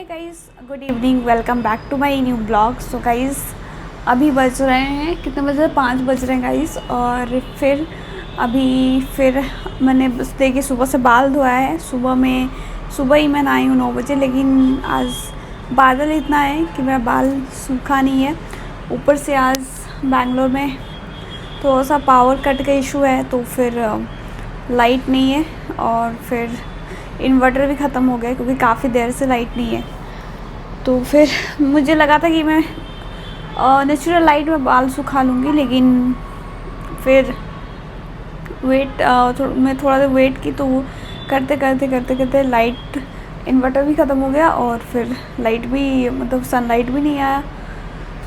Guys, good evening, welcome back to my new blog. So guys, अभी बज रहे हैं, कितने बज रहे हैं, 5 बज रहे हैं गाइस। और फिर मैंने बस देखिए सुबह से बाल धोया है। सुबह ही मैं नहाई हूँ 9 बजे, लेकिन आज बादल इतना है कि मेरा बाल सूखा नहीं है। ऊपर से आज बैंगलोर में थोड़ा सा पावर कट का इशू है, तो फिर लाइट नहीं है और फिर इन्वर्टर भी ख़त्म हो गया क्योंकि काफ़ी देर से लाइट नहीं है। तो फिर मुझे लगा था कि मैं नेचुरल लाइट में बाल सुखा लूँगी, लेकिन फिर मैं थोड़ा देर वेट की, तो वो करते लाइट इन्वर्टर भी ख़त्म हो गया और फिर लाइट भी मतलब सनलाइट भी नहीं आया।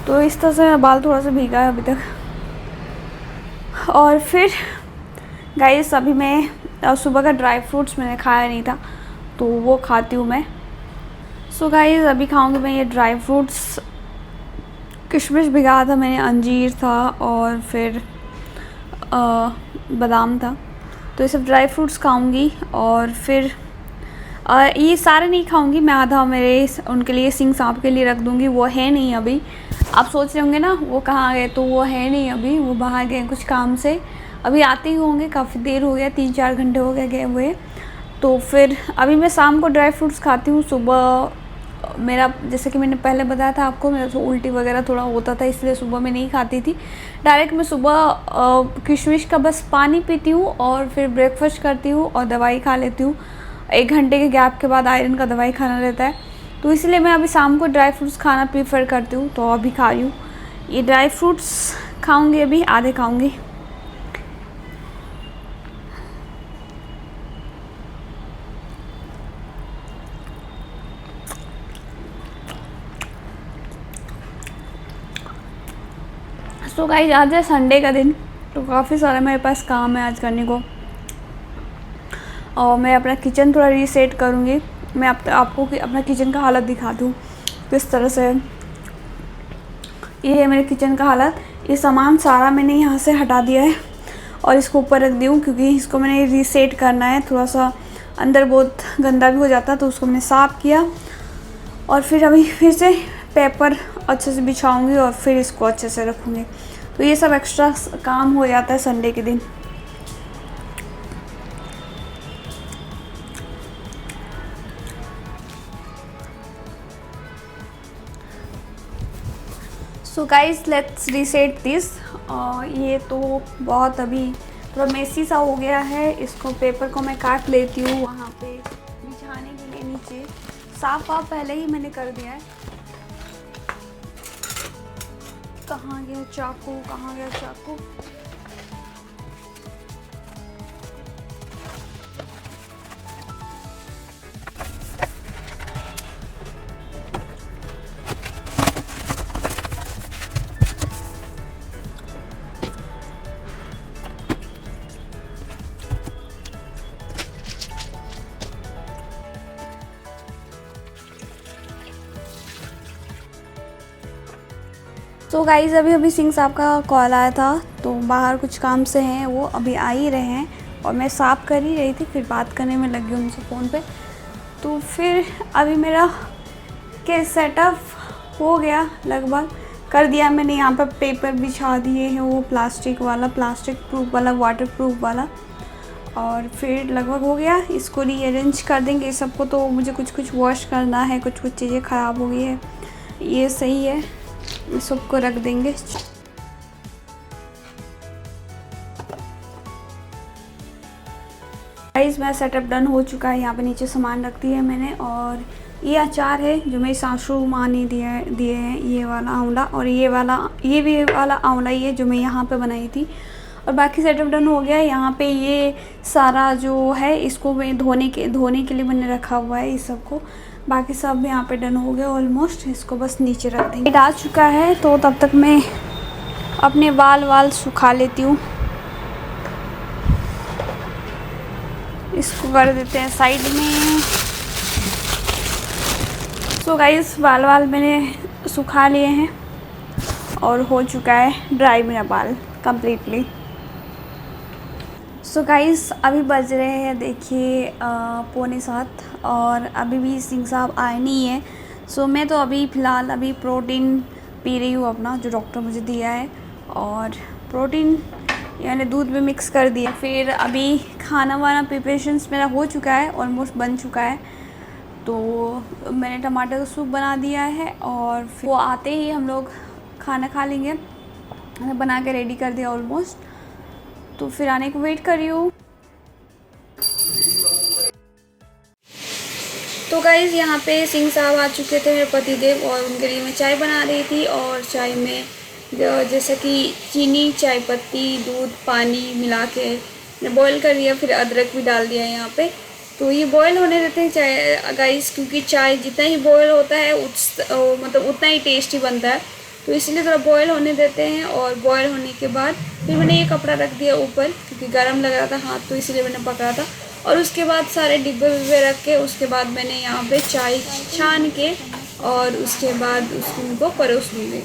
तो इस तरह से मेरा बाल थोड़ा सा भीगा है अभी तक। और फिर गाइस, अभी मैं सुबह का ड्राई फ्रूट्स मैंने खाया नहीं था, तो वो खाती हूँ मैं। सो गाइस, अभी खाऊंगी मैं ये ड्राई फ्रूट्स। किशमिश भिगाया था मैंने, अंजीर था और फिर बादाम था। तो ये सब ड्राई फ्रूट्स खाऊंगी। और फिर ये सारे नहीं खाऊंगी मैं, आधा मेरे उनके लिए सिंह सांप के लिए रख दूंगी। वो है नहीं अभी। आप सोच रहे होंगे ना वो कहाँ गए, तो वो है नहीं अभी, वो बाहर गए कुछ काम से। अभी आते ही होंगे, काफ़ी देर हो गया, 3-4 घंटे हो गए हुए। तो फिर अभी मैं शाम को ड्राई फ्रूट्स खाती हूँ। सुबह मेरा, जैसे कि मैंने पहले बताया था आपको, मेरा तो उल्टी वगैरह थोड़ा होता था, इसलिए सुबह मैं नहीं खाती थी। डायरेक्ट मैं सुबह किशमिश का बस पानी पीती हूँ और फिर ब्रेकफास्ट करती हूँ और दवाई खा लेती हूँ। 1 घंटे के गैप के बाद आयरन का दवाई खाना रहता है, तो इसलिए मैं अभी शाम को ड्राई फ्रूट्स खाना प्रीफर करती हूँ। तो अभी खा रही हूँ ये ड्राई फ्रूट्स, खाऊँगी अभी, आधे खाऊँगी। तो गाइस, आज है संडे का दिन, तो काफ़ी सारा मेरे पास काम है आज करने को। और मैं अपना किचन थोड़ा रीसेट करूँगी। मैं आपको अपना किचन का हालत दिखा दूँ किस तरह से। ये है मेरे किचन का हालत। ये सामान सारा मैंने यहाँ से हटा दिया है और इसको ऊपर रख दी हूँ, क्योंकि इसको मैंने रीसेट करना है। थोड़ा सा अंदर बहुत गंदा भी हो जाता है, तो उसको मैंने साफ़ किया। और फिर अभी फिर से पेपर अच्छे से बिछाऊंगी और फिर इसको अच्छे से रखूँगी। तो ये सब एक्स्ट्रा काम हो जाता है संडे के दिन। So guys, let's reset this. ये तो बहुत अभी थोड़ा मेसी सा हो गया है। इसको पेपर को मैं काट लेती हूँ वहाँ पे बिछाने के लिए नीचे। साफ पहले ही मैंने कर दिया है। कहाँ गया चाकू। तो गाइज़, अभी सिंह साहब का कॉल आया था, तो बाहर कुछ काम से हैं, वो अभी आ ही रहे हैं और मैं साफ़ कर ही रही थी, फिर बात करने में लगी उनसे फ़ोन पे। तो फिर अभी मेरा के सेटअप हो गया, लगभग कर दिया मैंने। यहाँ पर पेपर बिछा दिए हैं, वो प्लास्टिक प्रूफ वाला, वाटर प्रूफ वाला। और फिर लगभग हो गया, इसको रीअरेंज कर देंगे सबको। तो मुझे कुछ वॉश करना है, कुछ चीज़ें ख़राब हो गई है, ये सही है, इस सबको रख देंगे। गाइस, मेरा सेटअप डन हो चुका है। यहाँ पे नीचे सामान रख दिया है मैंने। और ये अचार है जो मेरी सासू माँ ने दिए हैं, ये वाला आंवला, और ये भी वाला आंवला ही है जो मैं यहाँ पे बनाई थी। और बाकी सेटअप डन हो गया है। यहाँ पे ये सारा जो है, इसको मैं धोने के लिए मैंने रखा हुआ है इस सबको। बाकी सब यहाँ पे डन हो गया ऑलमोस्ट। इसको बस नीचे रख देंगे। डाल चुका है, तो तब तक मैं अपने बाल सुखा लेती हूँ। इसको कर देते हैं साइड में। सो गाइस, बाल मैंने सुखा लिए हैं और हो चुका है ड्राई मेरा बाल कम्प्लीटली। सो गाइस, अभी बज रहे हैं देखिए 6:45 और अभी भी सिंह साहब आए नहीं हैं। सो मैं तो अभी फ़िलहाल अभी प्रोटीन पी रही हूँ अपना, जो डॉक्टर मुझे दिया है, और प्रोटीन यानी दूध में मिक्स कर दिया। फिर अभी खाना वाना प्रिपरेशंस मेरा हो चुका है, ऑलमोस्ट बन चुका है। तो मैंने टमाटर का सूप बना दिया है और फिर वो आते ही हम लोग खाना खा लेंगे। मैंने बना के रेडी कर दिया ऑलमोस्ट, तो फिर आने को वेट कर रही हूँ। तो गाइज़ यहाँ पे सिंह साहब आ चुके थे, मेरे पतिदेव, और उनके लिए मैं चाय बना रही थी। और चाय में जैसे कि चीनी, चाय पत्ती, दूध, पानी मिला के मैंने बॉईल कर दिया, फिर अदरक भी डाल दिया यहाँ पे। तो ये बॉईल होने देते हैं चाय गाइज़, क्योंकि चाय जितना ही बॉईल होता है मतलब उतना ही टेस्टी बनता है। तो इसलिए थोड़ा बॉईल होने देते हैं। और बॉईल होने के बाद फिर मैंने ये कपड़ा रख दिया ऊपर, क्योंकि गर्म लग रहा था हाथ, तो इसलिए मैंने पकड़ा था। और उसके बाद सारे डिब्बे विब्बे रख के उसके बाद मैंने यहाँ पे चाय छान के और उसके बाद उनको परोस दूँगी।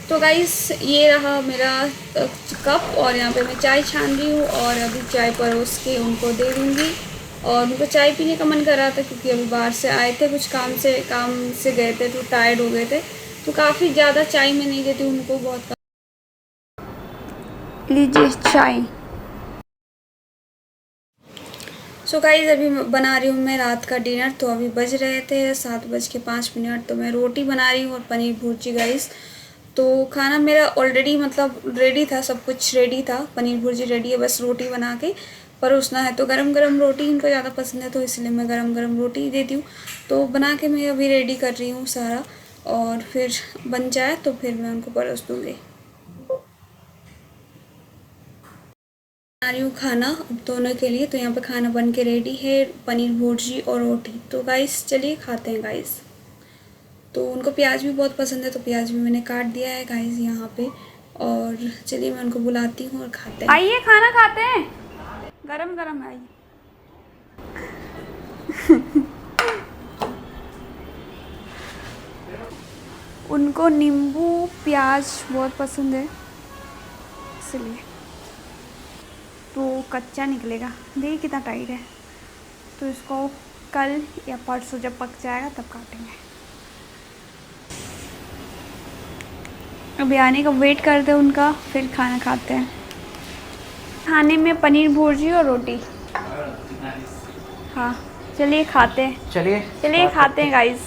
तो गाइस ये रहा मेरा कप, और यहाँ पे मैं चाय छान रही हूँ और अभी चाय परोस के उनको दे दूँगी। और उनको चाय पीने का मन कर रहा था, क्योंकि अभी बाहर से आए थे, कुछ काम से गए थे, तो टायर्ड हो गए थे, तो काफ़ी ज़्यादा चाय मैं नहीं देती उनको, बहुत। लीजिए चाय। सो गाइज़ अभी बना रही हूँ मैं रात का डिनर। तो अभी बज रहे थे 7:05। तो मैं रोटी बना रही हूँ और पनीर भुर्जी गाइज़। तो खाना मेरा ऑलरेडी मतलब रेडी था, सब कुछ रेडी था, पनीर भुर्जी रेडी है, बस रोटी बना के परोसना है। तो गरम गरम रोटी इनको ज़्यादा पसंद है, तो इसलिए मैं गरम गरम रोटी देती हूँ। तो बना के मैं अभी रेडी कर रही हूँ सारा, और फिर बन जाए तो फिर मैं उनको परोस दूँगी। बना रही हूँ खाना दोनों के लिए। तो यहाँ पे खाना बन के रेडी है, पनीर भुर्जी और रोटी। तो गाइस चलिए खाते हैं गाइस। तो उनको प्याज भी बहुत पसंद है, तो प्याज भी मैंने काट दिया है गाइस यहाँ पे। और चलिए मैं उनको बुलाती हूँ और खाते हैं। आइए खाना खाते हैं, गरम गरम आइए। उनको नींबू प्याज बहुत पसंद है, इसलिए तो कच्चा निकलेगा। देखिए कितना टाइट है, तो इसको कल या परसों जब पक जाएगा तब काटेंगे। अभी आने का वेट करते हैं उनका, फिर खाना खाते हैं। खाने में पनीर भुर्जी और रोटी। हाँ चलिए खाते हैं, चलिए खाते हैं गाइस।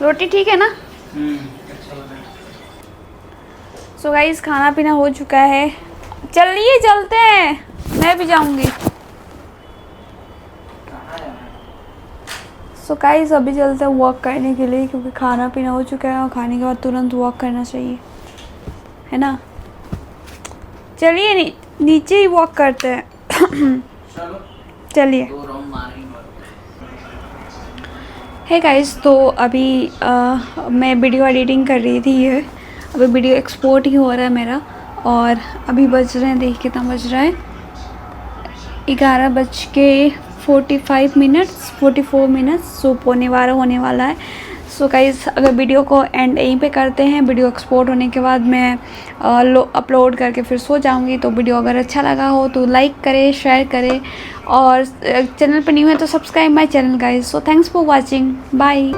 रोटी ठीक है ना? सो गाइस खाना पीना हो चुका है, चलिए चलते हैं, मैं भी जाऊंगी। सो गाइस अभी चलते हैं वॉक करने के लिए, क्योंकि खाना पीना हो चुका है और खाने के बाद तुरंत वॉक करना चाहिए, है ना? चलिए नीचे ही वॉक करते हैं। चलिए। हे गाइस, तो अभी मैं वीडियो एडिटिंग कर रही थी, ये अभी वीडियो एक्सपोर्ट ही हो रहा है मेरा। और अभी बज रहे हैं, देख कितना बज रहा है, 11:45, 44 मिनट्स। सो होने वाला है। सो गाइस अगर वीडियो को एंड यहीं पे करते हैं, वीडियो एक्सपोर्ट होने के बाद मैं अपलोड करके फिर सो जाऊंगी। तो वीडियो अगर अच्छा लगा हो तो लाइक करें, शेयर करें, और चैनल पर न्यू है तो subscribe my channel guys. So thanks for watching, bye.